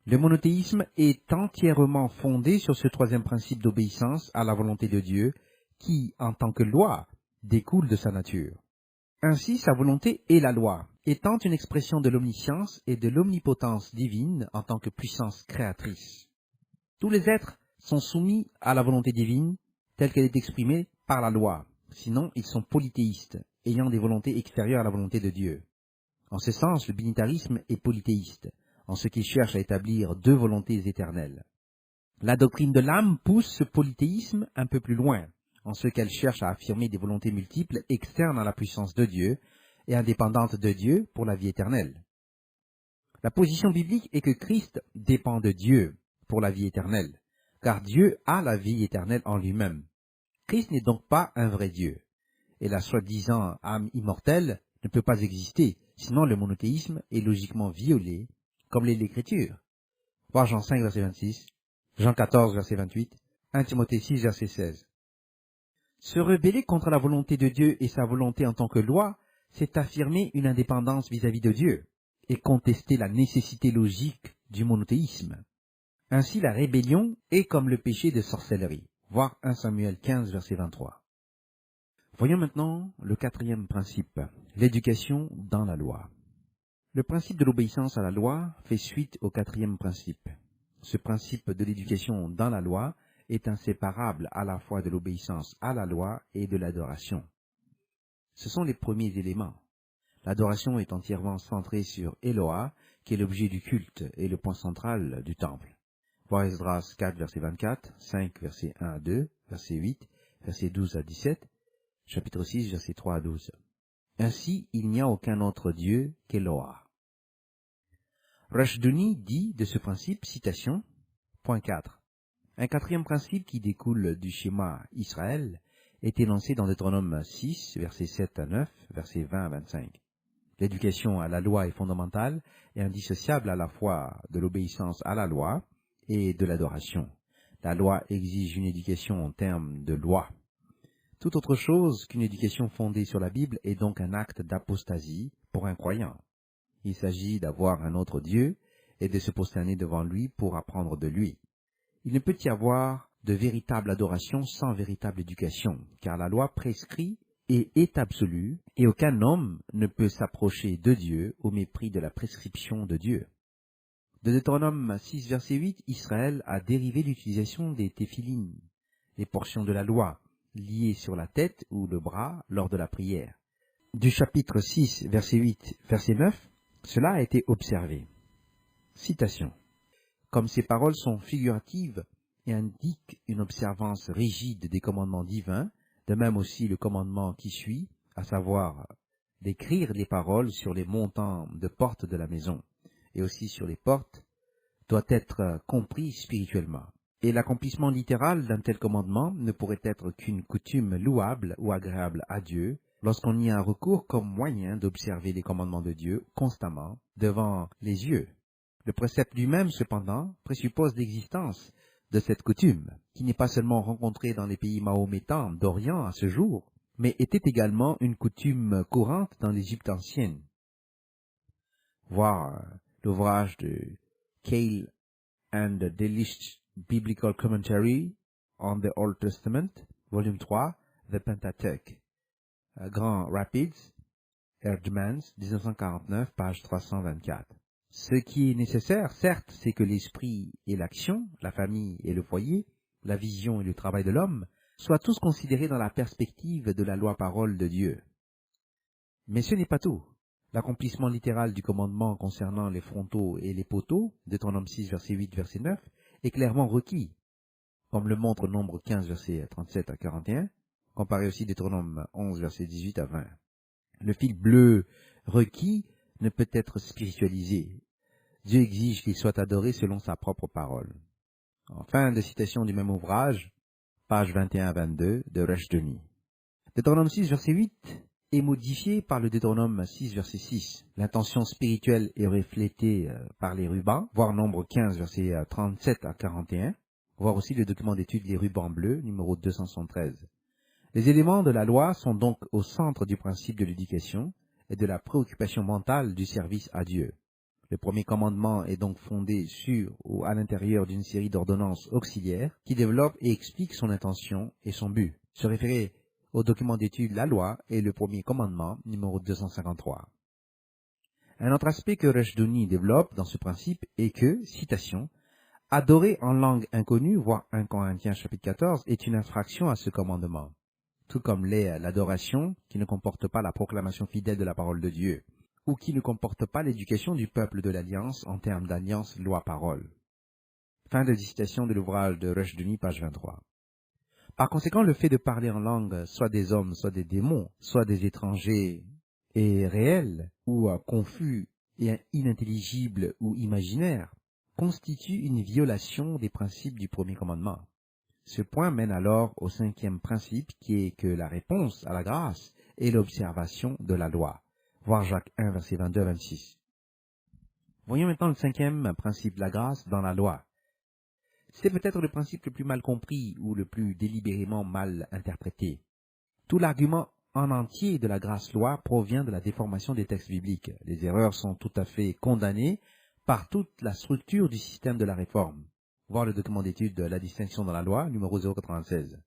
Le monothéisme est entièrement fondé sur ce troisième principe d'obéissance à la volonté de Dieu qui, en tant que loi, découle de sa nature. Ainsi, sa volonté est la loi, étant une expression de l'omniscience et de l'omnipotence divine en tant que puissance créatrice. Tous les êtres sont soumis à la volonté divine telle qu'elle est exprimée par la loi, sinon ils sont polythéistes, ayant des volontés extérieures à la volonté de Dieu. En ce sens, le binitarisme est polythéiste, en ce qu'il cherche à établir deux volontés éternelles. La doctrine de l'âme pousse ce polythéisme un peu plus loin, en ce qu'elle cherche à affirmer des volontés multiples externes à la puissance de Dieu et indépendantes de Dieu pour la vie éternelle. La position biblique est que Christ dépend de Dieu pour la vie éternelle, car Dieu a la vie éternelle en lui-même. Christ n'est donc pas un vrai Dieu, et la soi-disant âme immortelle ne peut pas exister, sinon le monothéisme est logiquement violé, comme l'est l'Écriture. Voir Jean 5, verset 26, Jean 14, verset 28, 1 Timothée 6, verset 16. Se rebeller contre la volonté de Dieu et sa volonté en tant que loi, c'est affirmer une indépendance vis-à-vis de Dieu et contester la nécessité logique du monothéisme. Ainsi, la rébellion est comme le péché de sorcellerie. Voir 1 Samuel 15, verset 23. Voyons maintenant le quatrième principe, l'éducation dans la loi. Le principe de l'obéissance à la loi fait suite au quatrième principe. Ce principe de l'éducation dans la loi est inséparable à la fois de l'obéissance à la loi et de l'adoration. Ce sont les premiers éléments. L'adoration est entièrement centrée sur Eloah, qui est l'objet du culte et le point central du temple. Voir Esdras 4, verset 24, 5, verset 1 à 2, verset 8, verset 12 à 17, chapitre 6, verset 3 à 12. Ainsi, il n'y a aucun autre Dieu qu'Eloah. Rushdoony dit de ce principe, citation, point 4. Un quatrième principe qui découle du schéma Israël est énoncé dans Deutéronome 6, versets 7 à 9, versets 20 à 25. L'éducation à la loi est fondamentale et indissociable à la fois de l'obéissance à la loi et de l'adoration. La loi exige une éducation en termes de loi. Toute autre chose qu'une éducation fondée sur la Bible est donc un acte d'apostasie pour un croyant. Il s'agit d'avoir un autre Dieu et de se prosterner devant lui pour apprendre de lui. Il ne peut y avoir de véritable adoration sans véritable éducation, car la loi prescrit et est absolue, et aucun homme ne peut s'approcher de Dieu au mépris de la prescription de Dieu. De Deutéronome 6, verset 8, Israël a dérivé l'utilisation des téphilines, les portions de la loi, liées sur la tête ou le bras lors de la prière. Du chapitre 6, verset 8, verset 9, cela a été observé. Citation. Comme ces paroles sont figuratives et indiquent une observance rigide des commandements divins, de même aussi le commandement qui suit, à savoir d'écrire les paroles sur les montants de portes de la maison, et aussi sur les portes, doit être compris spirituellement. Et l'accomplissement littéral d'un tel commandement ne pourrait être qu'une coutume louable ou agréable à Dieu, lorsqu'on y a un recours comme moyen d'observer les commandements de Dieu constamment devant les yeux. Le précepte lui-même, cependant, présuppose l'existence de cette coutume, qui n'est pas seulement rencontrée dans les pays mahométans d'Orient à ce jour, mais était également une coutume courante dans l'Égypte ancienne. Voir l'ouvrage de Keil and the Delitzsch Biblical Commentary on the Old Testament, volume 3, The Pentateuch, Grand Rapids, Erdmans, 1949, page 324. Ce qui est nécessaire, certes, c'est que l'esprit et l'action, la famille et le foyer, la vision et le travail de l'homme, soient tous considérés dans la perspective de la loi-parole de Dieu. Mais ce n'est pas tout. L'accomplissement littéral du commandement concernant les frontaux et les poteaux, Deutéronome 6, verset 8, verset 9, est clairement requis, comme le montre Nombre 15, verset 37 à 41, comparé aussi Deutéronome 11, verset 18 à 20. Le fil bleu requis ne peut être spiritualisé. Dieu exige qu'il soit adoré selon sa propre parole. En fin de citation du même ouvrage, page 21 à 22 de Rushdoony. Deutéronome 6, verset 8 est modifié par le Deutéronome 6, verset 6. L'intention spirituelle est reflétée par les rubans, voire nombre 15, verset 37 à 41, voire aussi le document d'étude Les rubans bleus, numéro 273. Les éléments de la loi sont donc au centre du principe de l'éducation et de la préoccupation mentale du service à Dieu. Le premier commandement est donc fondé sur ou à l'intérieur d'une série d'ordonnances auxiliaires qui développent et expliquent son intention et son but. Se référer au document d'étude La Loi est le premier commandement, numéro 253. Un autre aspect que Rushdoony développe dans ce principe est que, citation, « adorer en langue inconnue, voire 1 Corinthiens chapitre 14, est une infraction à ce commandement, tout comme l'est l'adoration qui ne comporte pas la proclamation fidèle de la parole de Dieu, ou qui ne comporte pas l'éducation du peuple de l'Alliance en termes d'alliance loi-parole. » Fin de citation de l'ouvrage de Rushdoony, page 23. Par conséquent, le fait de parler en langue, soit des hommes, soit des démons, soit des étrangers, est réel, ou confus et inintelligible ou imaginaire, constitue une violation des principes du premier commandement. Ce point mène alors au 5e principe qui est que la réponse à la grâce est l'observation de la loi. Voir Jacques 1, verset 22-26. Voyons maintenant le 5e principe de la grâce dans la loi. C'est peut-être le principe le plus mal compris ou le plus délibérément mal interprété. Tout l'argument en entier de la grâce-loi provient de la déformation des textes bibliques. Les erreurs sont tout à fait condamnées par toute la structure du système de la réforme. Voir le document d'étude de la distinction dans la loi, numéro 096.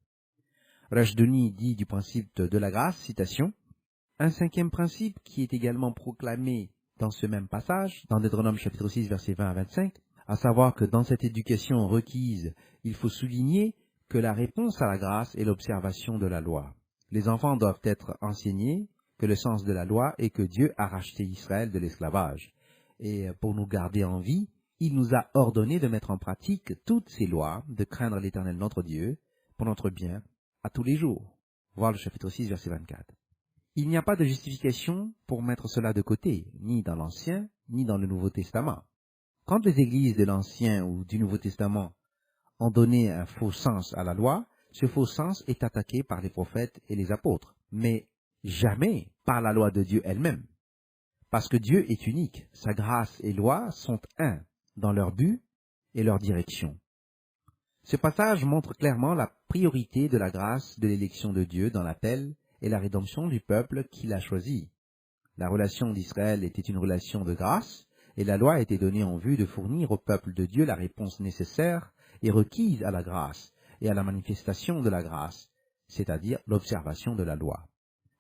Rushdoony dit du principe de la grâce, citation, « Un 5e principe qui est également proclamé dans ce même passage, dans Deutéronome chapitre 6, versets 20 à 25, à savoir que dans cette éducation requise, il faut souligner que la réponse à la grâce est l'observation de la loi. Les enfants doivent être enseignés que le sens de la loi est que Dieu a racheté Israël de l'esclavage. Et pour nous garder en vie, il nous a ordonné de mettre en pratique toutes ces lois, de craindre l'Éternel notre Dieu, pour notre bien, à tous les jours. » Voir le chapitre 6, verset 24. Il n'y a pas de justification pour mettre cela de côté, ni dans l'Ancien, ni dans le Nouveau Testament. Quand les églises de l'Ancien ou du Nouveau Testament ont donné un faux sens à la loi, ce faux sens est attaqué par les prophètes et les apôtres, mais jamais par la loi de Dieu elle-même. Parce que Dieu est unique, sa grâce et loi sont un dans leur but et leur direction. Ce passage montre clairement la priorité de la grâce de l'élection de Dieu dans l'appel et la rédemption du peuple qu'il a choisi. La relation d'Israël était une relation de grâce, et la loi était donnée en vue de fournir au peuple de Dieu la réponse nécessaire et requise à la grâce et à la manifestation de la grâce, c'est-à-dire l'observation de la loi.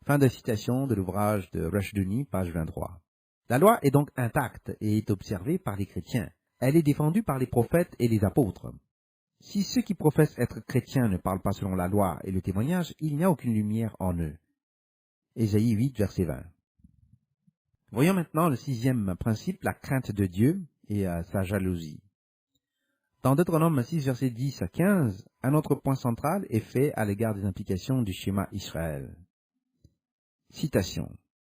Fin de citation de l'ouvrage de Rushdoony, page 23. La loi est donc intacte et est observée par les chrétiens. Elle est défendue par les prophètes et les apôtres. Si ceux qui professent être chrétiens ne parlent pas selon la loi et le témoignage, il n'y a aucune lumière en eux. Ésaïe 8, verset 20. Voyons maintenant le 6e principe, la crainte de Dieu et sa jalousie. Dans Deutéronome 6, versets 10 à 15, un autre point central est fait à l'égard des implications du schéma Israël. Citation.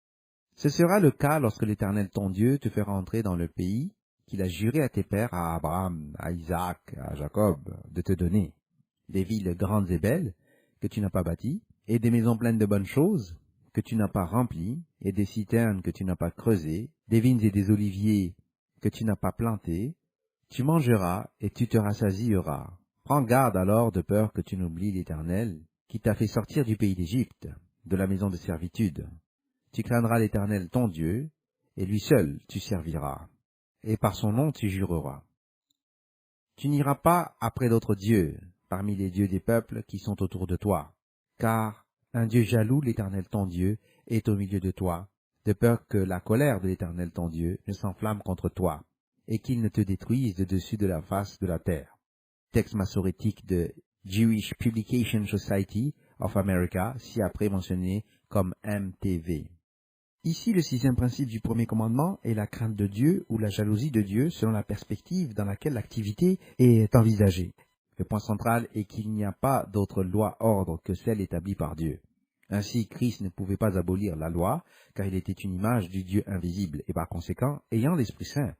« Ce sera le cas lorsque l'Éternel ton Dieu te fera entrer dans le pays qu'il a juré à tes pères, à Abraham, à Isaac, à Jacob, de te donner, des villes grandes et belles que tu n'as pas bâties, et des maisons pleines de bonnes choses que tu n'as pas remplies, et des citernes que tu n'as pas creusées, des vignes et des oliviers que tu n'as pas plantés, tu mangeras et tu te rassasieras. Prends garde alors de peur que tu n'oublies l'Éternel, qui t'a fait sortir du pays d'Égypte, de la maison de servitude. Tu craindras l'Éternel ton Dieu, et lui seul tu serviras, et par son nom tu jureras. Tu n'iras pas après d'autres dieux, parmi les dieux des peuples qui sont autour de toi, car un Dieu jaloux, l'Éternel ton Dieu, est au milieu de toi, de peur que la colère de l'Éternel ton Dieu ne s'enflamme contre toi, et qu'il ne te détruise de dessus de la face de la terre. Texte massorétique de Jewish Publication Society of America, ci-après mentionné comme MTV. Ici, le 6e principe du premier commandement est la crainte de Dieu ou la jalousie de Dieu selon la perspective dans laquelle l'activité est envisagée. Le point central est qu'il n'y a pas d'autre loi-ordre que celle établie par Dieu. Ainsi, Christ ne pouvait pas abolir la loi, car il était une image du Dieu invisible, et par conséquent, ayant l'Esprit Saint,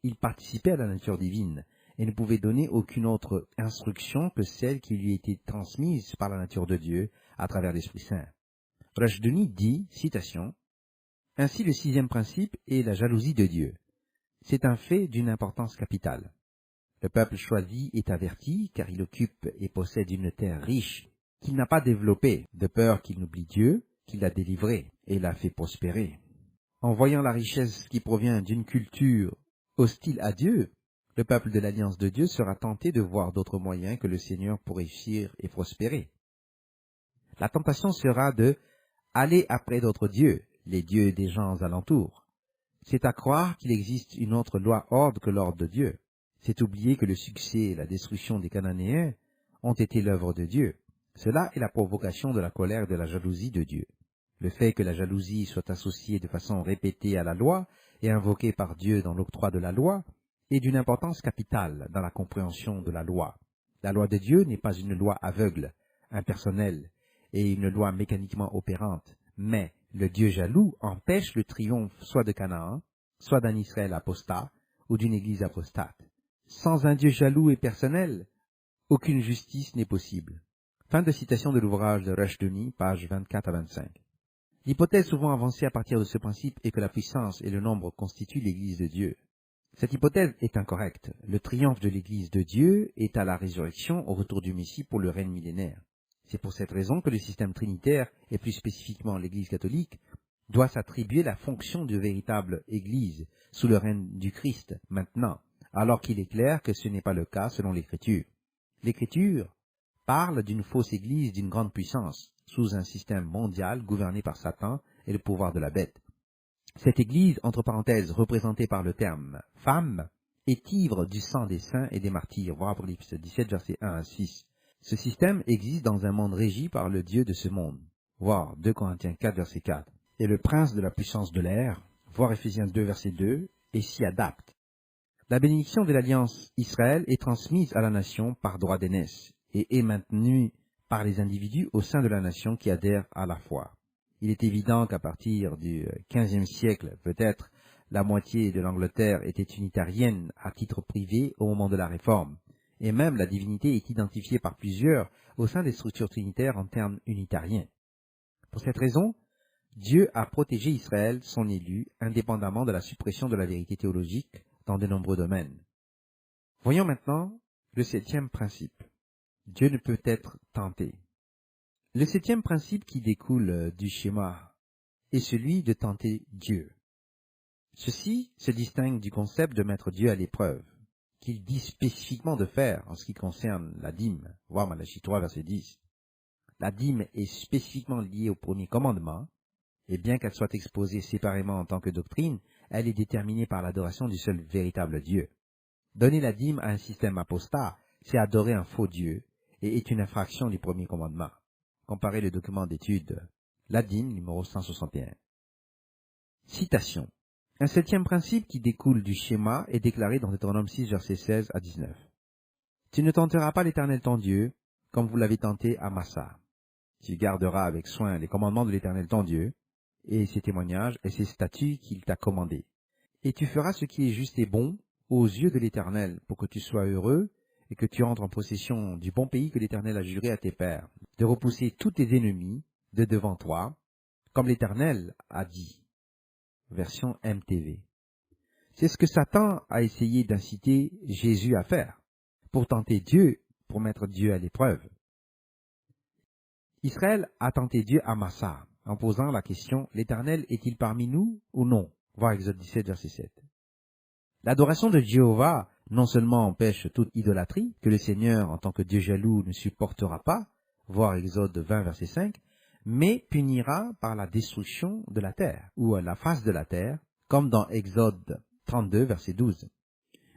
il participait à la nature divine, et ne pouvait donner aucune autre instruction que celle qui lui était transmise par la nature de Dieu à travers l'Esprit Saint. Rushdoony dit, citation, « Ainsi le sixième principe est la jalousie de Dieu. C'est un fait d'une importance capitale. Le peuple choisi est averti car il occupe et possède une terre riche qu'il n'a pas développée, de peur qu'il n'oublie Dieu, qui l'a délivré et l'a fait prospérer. En voyant la richesse qui provient d'une culture hostile à Dieu, le peuple de l'Alliance de Dieu sera tenté de voir d'autres moyens que le Seigneur pour réussir et prospérer. La tentation sera de aller après d'autres dieux, les dieux des gens alentours. C'est à croire qu'il existe une autre loi ordre que l'ordre de Dieu. C'est oublier que le succès et la destruction des Cananéens ont été l'œuvre de Dieu. Cela est la provocation de la colère et de la jalousie de Dieu. Le fait que la jalousie soit associée de façon répétée à la loi et invoquée par Dieu dans l'octroi de la loi est d'une importance capitale dans la compréhension de la loi. La loi de Dieu n'est pas une loi aveugle, impersonnelle et une loi mécaniquement opérante, mais le Dieu jaloux empêche le triomphe soit de Canaan, soit d'un Israël apostat ou d'une Église apostate. Sans un Dieu jaloux et personnel, aucune justice n'est possible. Fin de citation de l'ouvrage de Rushdoony, pages 24 à 25. L'hypothèse souvent avancée à partir de ce principe est que la puissance et le nombre constituent l'Église de Dieu. Cette hypothèse est incorrecte. Le triomphe de l'Église de Dieu est à la résurrection au retour du Messie pour le règne millénaire. C'est pour cette raison que le système trinitaire, et plus spécifiquement l'Église catholique, doit s'attribuer la fonction de véritable Église sous le règne du Christ maintenant, alors qu'il est clair que ce n'est pas le cas selon l'Écriture. L'Écriture parle d'une fausse Église d'une grande puissance, sous un système mondial gouverné par Satan et le pouvoir de la bête. Cette Église, entre parenthèses, représentée par le terme « femme », est ivre du sang des saints et des martyrs, voir Apocalypse 17, versets 1 à 6. Ce système existe dans un monde régi par le Dieu de ce monde, voir 2 Corinthiens 4, verset 4, et le prince de la puissance de l'air, voir Éphésiens 2, verset 2, et s'y adapte. La bénédiction de l'Alliance Israël est transmise à la nation par droit d'aînesse et est maintenue par les individus au sein de la nation qui adhèrent à la foi. Il est évident qu'à partir du XVe siècle, peut-être, la moitié de l'Angleterre était unitarienne à titre privé au moment de la Réforme, et même la divinité est identifiée par plusieurs au sein des structures trinitaires en termes unitariens. Pour cette raison, Dieu a protégé Israël, son élu, indépendamment de la suppression de la vérité théologique dans de nombreux domaines. Voyons maintenant le 7e principe. Dieu ne peut être tenté. Le 7e principe qui découle du schéma est celui de tenter Dieu. Ceci se distingue du concept de mettre Dieu à l'épreuve, qu'il dit spécifiquement de faire en ce qui concerne la dîme, voir Malachie 3, verset 10. La dîme est spécifiquement liée au premier commandement, et bien qu'elle soit exposée séparément en tant que doctrine, elle est déterminée par l'adoration du seul véritable Dieu. Donner la dîme à un système apostat, c'est adorer un faux Dieu, et est une infraction du premier commandement. Comparez le document d'étude, la dîme, numéro 161. Citation. Un 7e principe qui découle du schéma est déclaré dans Deutéronome 6, versets 16 à 19. Tu ne tenteras pas l'Éternel ton Dieu, comme vous l'avez tenté à Massa. Tu garderas avec soin les commandements de l'Éternel ton Dieu, et ses témoignages et ses statuts qu'il t'a commandés. Et tu feras ce qui est juste et bon aux yeux de l'Éternel, pour que tu sois heureux et que tu entres en possession du bon pays que l'Éternel a juré à tes pères, de repousser tous tes ennemis de devant toi, comme l'Éternel a dit. Version MTV. C'est ce que Satan a essayé d'inciter Jésus à faire, pour tenter Dieu, pour mettre Dieu à l'épreuve. Israël a tenté Dieu à Massa, en posant la question « L'Éternel est-il parmi nous ou non ?» Voir Exode 17, verset 7. L'adoration de Jéhovah non seulement empêche toute idolâtrie, que le Seigneur, en tant que Dieu jaloux, ne supportera pas, voir Exode 20, verset 5, mais punira par la destruction de la terre, ou à la face de la terre, comme dans Exode 32, verset 12.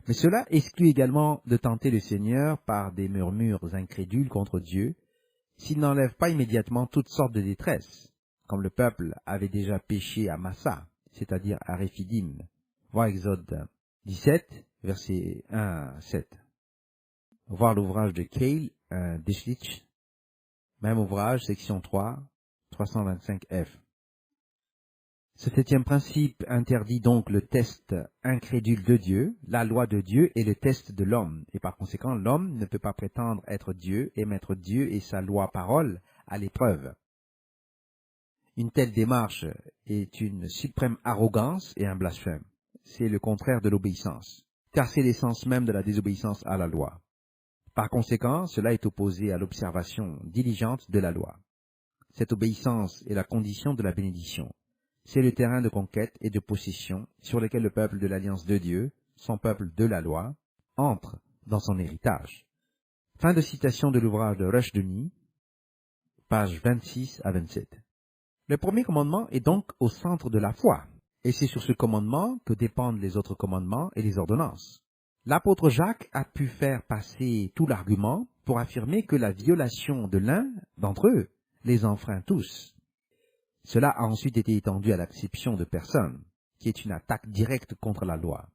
Mais cela exclut également de tenter le Seigneur par des murmures incrédules contre Dieu, s'il n'enlève pas immédiatement toutes sortes de détresse, comme le peuple avait déjà péché à Massa, c'est-à-dire à Réphidim. Voir Exode 17, versets 1 à 7. Voir l'ouvrage de Keil, Deschlich, même ouvrage, section 3, 325F. Ce 7e principe interdit donc le test incrédule de Dieu, la loi de Dieu et le test de l'homme, et par conséquent l'homme ne peut pas prétendre être Dieu et mettre Dieu et sa loi parole à l'épreuve. Une telle démarche est une suprême arrogance et un blasphème. C'est le contraire de l'obéissance, car c'est l'essence même de la désobéissance à la loi. Par conséquent, cela est opposé à l'observation diligente de la loi. Cette obéissance est la condition de la bénédiction. C'est le terrain de conquête et de possession sur lequel le peuple de l'Alliance de Dieu, son peuple de la loi, entre dans son héritage. Fin de citation de l'ouvrage de Rushdoony, pages 26 à 27. Le premier commandement est donc au centre de la foi, et c'est sur ce commandement que dépendent les autres commandements et les ordonnances. L'apôtre Jacques a pu faire passer tout l'argument pour affirmer que la violation de l'un d'entre eux les enfreint tous. Cela a ensuite été étendu à l'acception de personnes, qui est une attaque directe contre la loi.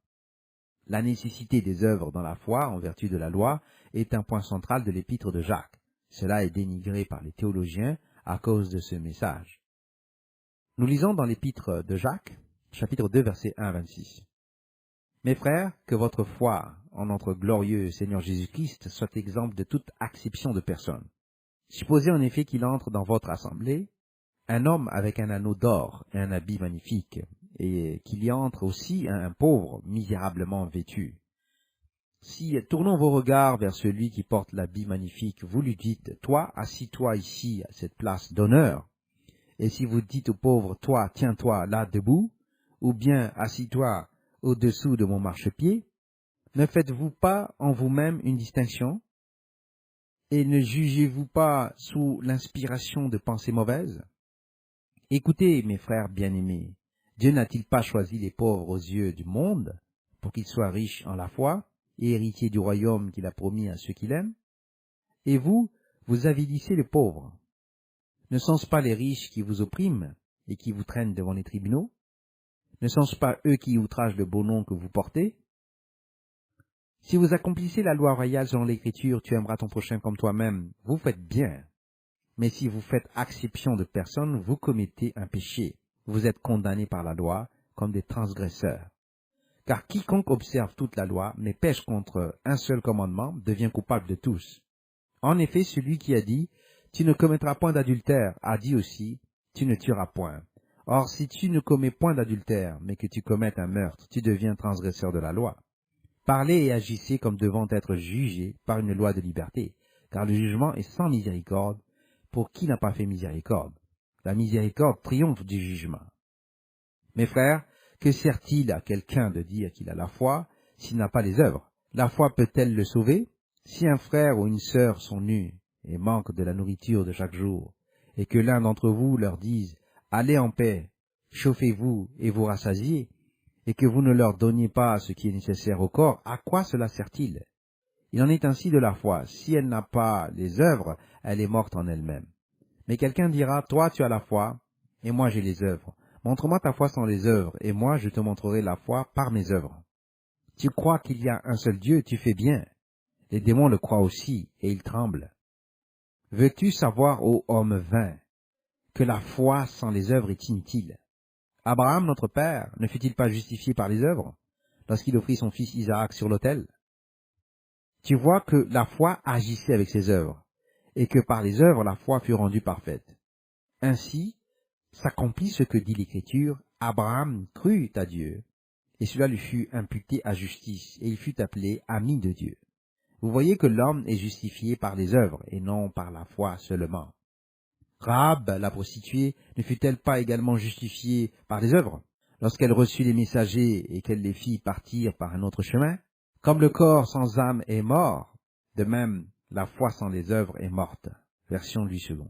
La nécessité des œuvres dans la foi en vertu de la loi est un point central de l'épître de Jacques. Cela est dénigré par les théologiens à cause de ce message. Nous lisons dans l'épître de Jacques, chapitre 2, versets 1 à 26. « Mes frères, que votre foi en notre glorieux Seigneur Jésus-Christ soit exempte de toute acception de personne. Supposez en effet qu'il entre dans votre assemblée un homme avec un anneau d'or et un habit magnifique, et qu'il y entre aussi un pauvre misérablement vêtu. Si, tournons vos regards vers celui qui porte l'habit magnifique, vous lui dites, « Toi, assis-toi ici à cette place d'honneur. » Et si vous dites au pauvre, « Toi, tiens-toi là debout, » ou bien « Assis-toi au-dessous de mon marchepied », ne faites-vous pas en vous-même une distinction? Et ne jugez-vous pas sous l'inspiration de pensées mauvaises? Écoutez, mes frères bien-aimés, Dieu n'a-t-il pas choisi les pauvres aux yeux du monde pour qu'ils soient riches en la foi et héritiers du royaume qu'il a promis à ceux qu'il aime? Et vous, vous avilissez les pauvres. Ne sont-ce pas les riches qui vous oppriment et qui vous traînent devant les tribunaux? Ne sont-ce pas eux qui outragent le beau nom que vous portez? Si vous accomplissez la loi royale selon l'Écriture, tu aimeras ton prochain comme toi-même, vous faites bien. Mais si vous faites exception de personne, vous commettez un péché. Vous êtes condamnés par la loi comme des transgresseurs. Car quiconque observe toute la loi, mais pêche contre un seul commandement, devient coupable de tous. En effet, celui qui a dit « Tu ne commettras point d'adultère » a dit aussi « Tu ne tueras point ». Or, si tu ne commets point d'adultère, mais que tu commettes un meurtre, tu deviens transgresseur de la loi. Parlez et agissez comme devant être jugés par une loi de liberté, car le jugement est sans miséricorde pour qui n'a pas fait miséricorde. La miséricorde triomphe du jugement. Mes frères, que sert-il à quelqu'un de dire qu'il a la foi s'il n'a pas les œuvres? La foi peut-elle le sauver? Si un frère ou une sœur sont nus et manquent de la nourriture de chaque jour, et que l'un d'entre vous leur dise « Allez en paix, chauffez-vous et vous rassasiez », et que vous ne leur donniez pas ce qui est nécessaire au corps, à quoi cela sert-il? Il en est ainsi de la foi. Si elle n'a pas les œuvres, elle est morte en elle-même. Mais quelqu'un dira, toi tu as la foi, et moi j'ai les œuvres. Montre-moi ta foi sans les œuvres, et moi je te montrerai la foi par mes œuvres. Tu crois qu'il y a un seul Dieu, tu fais bien. Les démons le croient aussi, et ils tremblent. Veux-tu savoir, ô homme vain, que la foi sans les œuvres est inutile? Abraham, notre père, ne fut-il pas justifié par les œuvres, lorsqu'il offrit son fils Isaac sur l'autel? Tu vois que la foi agissait avec ses œuvres, et que par les œuvres la foi fut rendue parfaite. Ainsi s'accomplit ce que dit l'Écriture, Abraham crut à Dieu, et cela lui fut imputé à justice, et il fut appelé ami de Dieu. Vous voyez que l'homme est justifié par les œuvres, et non par la foi seulement. Rahab, la prostituée, ne fut-elle pas également justifiée par les œuvres, lorsqu'elle reçut les messagers et qu'elle les fit partir par un autre chemin? Comme le corps sans âme est mort, de même la foi sans les œuvres est morte. Version Louis II.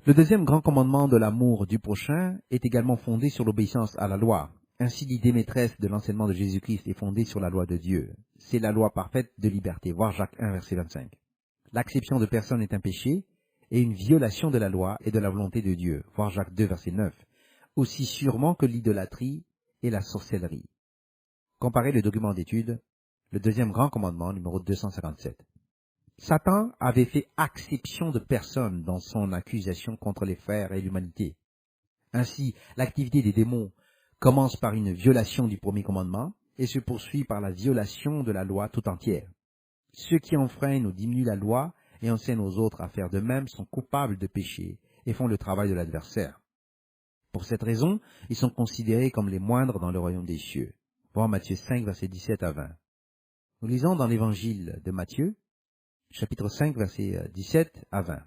Le deuxième grand commandement de l'amour du prochain est également fondé sur l'obéissance à la loi. Ainsi, l'idée maîtresse de l'enseignement de Jésus-Christ est fondée sur la loi de Dieu. C'est la loi parfaite de liberté, voir Jacques 1, verset 25. L'acception de personne est un péché et une violation de la loi et de la volonté de Dieu, voir Jacques 2, verset 9, aussi sûrement que l'idolâtrie et la sorcellerie. Comparez le document d'étude, le deuxième grand commandement, numéro 257. Satan avait fait exception de personne dans son accusation contre les frères et l'humanité. Ainsi, l'activité des démons commence par une violation du premier commandement et se poursuit par la violation de la loi tout entière. Ceux qui enfreignent ou diminuent la loi et enseignent aux autres à faire de même sont coupables de péché et font le travail de l'adversaire. Pour cette raison, ils sont considérés comme les moindres dans le royaume des cieux. Voir Matthieu 5, versets 17 à 20. Nous lisons dans l'évangile de Matthieu, chapitre 5, versets 17 à 20.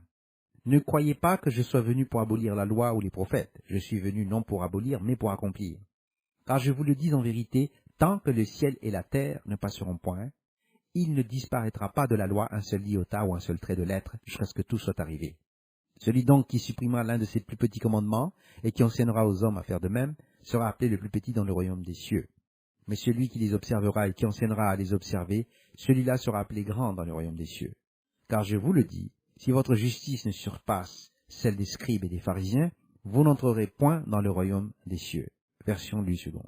Ne croyez pas que je sois venu pour abolir la loi ou les prophètes. Je suis venu non pour abolir, mais pour accomplir. Car je vous le dis en vérité, tant que le ciel et la terre ne passeront point, il ne disparaîtra pas de la loi un seul iota ou un seul trait de lettre, jusqu'à ce que tout soit arrivé. Celui donc qui supprimera l'un de ces plus petits commandements, et qui enseignera aux hommes à faire de même, sera appelé le plus petit dans le royaume des cieux. Mais celui qui les observera et qui enseignera à les observer, celui-là sera appelé grand dans le royaume des cieux. Car je vous le dis, si votre justice ne surpasse celle des scribes et des pharisiens, vous n'entrerez point dans le royaume des cieux. Version Louis II.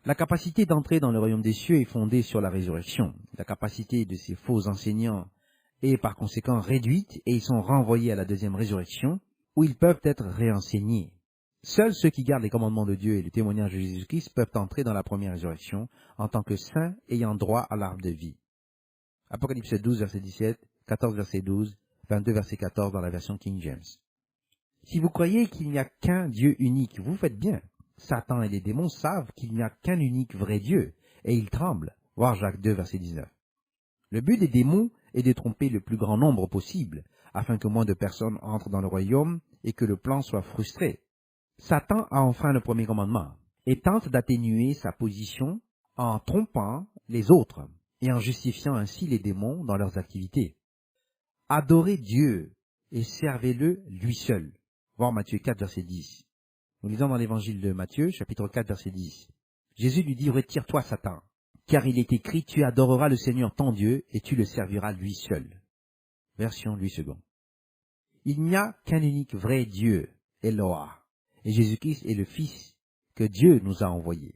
La capacité d'entrer dans le royaume des cieux est fondée sur la résurrection. La capacité de ces faux enseignants est par conséquent réduite et ils sont renvoyés à la deuxième résurrection, où ils peuvent être réenseignés. Seuls ceux qui gardent les commandements de Dieu et le témoignage de Jésus-Christ peuvent entrer dans la première résurrection en tant que saints ayant droit à l'arbre de vie. Apocalypse 12, verset 17, 14, verset 12, 22, verset 14 dans la version King James. Si vous croyez qu'il n'y a qu'un Dieu unique, vous faites bien. Satan et les démons savent qu'il n'y a qu'un unique vrai Dieu, et ils tremblent. Voir Jacques 2, verset 19. Le but des démons est de tromper le plus grand nombre possible, afin que moins de personnes entrent dans le royaume et que le plan soit frustré. Satan a enfreint le premier commandement et tente d'atténuer sa position en trompant les autres et en justifiant ainsi les démons dans leurs activités. Adorez Dieu et servez-le lui seul. Voir Matthieu 4, verset 10. Nous lisons dans l'évangile de Matthieu, chapitre 4, verset 10. Jésus lui dit, retire-toi, Satan, car il est écrit, tu adoreras le Seigneur ton Dieu et tu le serviras lui seul. Version Louis II. Il n'y a qu'un unique vrai Dieu, Eloah, et Jésus-Christ est le Fils que Dieu nous a envoyé.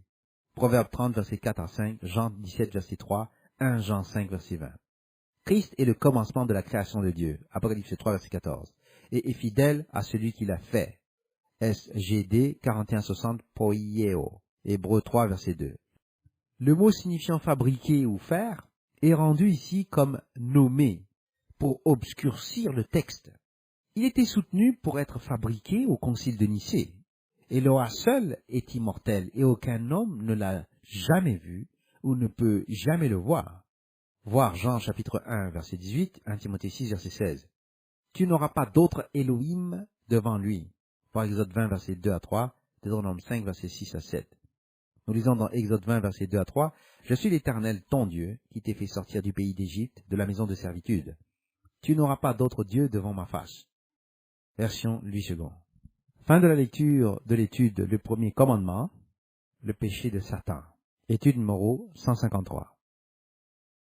Proverbe 30, verset 4 à 5, Jean 17, verset 3, 1 Jean 5, verset 20. Christ est le commencement de la création de Dieu, Apocalypse 3, verset 14, et est fidèle à celui qui l'a fait. SGD 4160 Poieo, Hébreux 3, verset 2. Le mot signifiant fabriquer ou faire est rendu ici comme nommé, pour obscurcir le texte. Il était soutenu pour être fabriqué au concile de Nicée. Eloah seul est immortel et aucun homme ne l'a jamais vu ou ne peut jamais le voir. Voir Jean chapitre 1 verset 18, 1 Timothée 6 verset 16. Tu n'auras pas d'autre Elohim devant lui. Voir Exode 20 verset 2 à 3, Deutéronome 5 verset 6 à 7. Nous lisons dans Exode 20 verset 2 à 3, je suis l'Éternel ton Dieu qui t'ai fait sortir du pays d'Égypte, de la maison de servitude. Tu n'auras pas d'autre Dieu devant ma face. Version Louis II. Fin de la lecture de l'étude Le premier commandement, le péché de Satan. Étude numéro 153.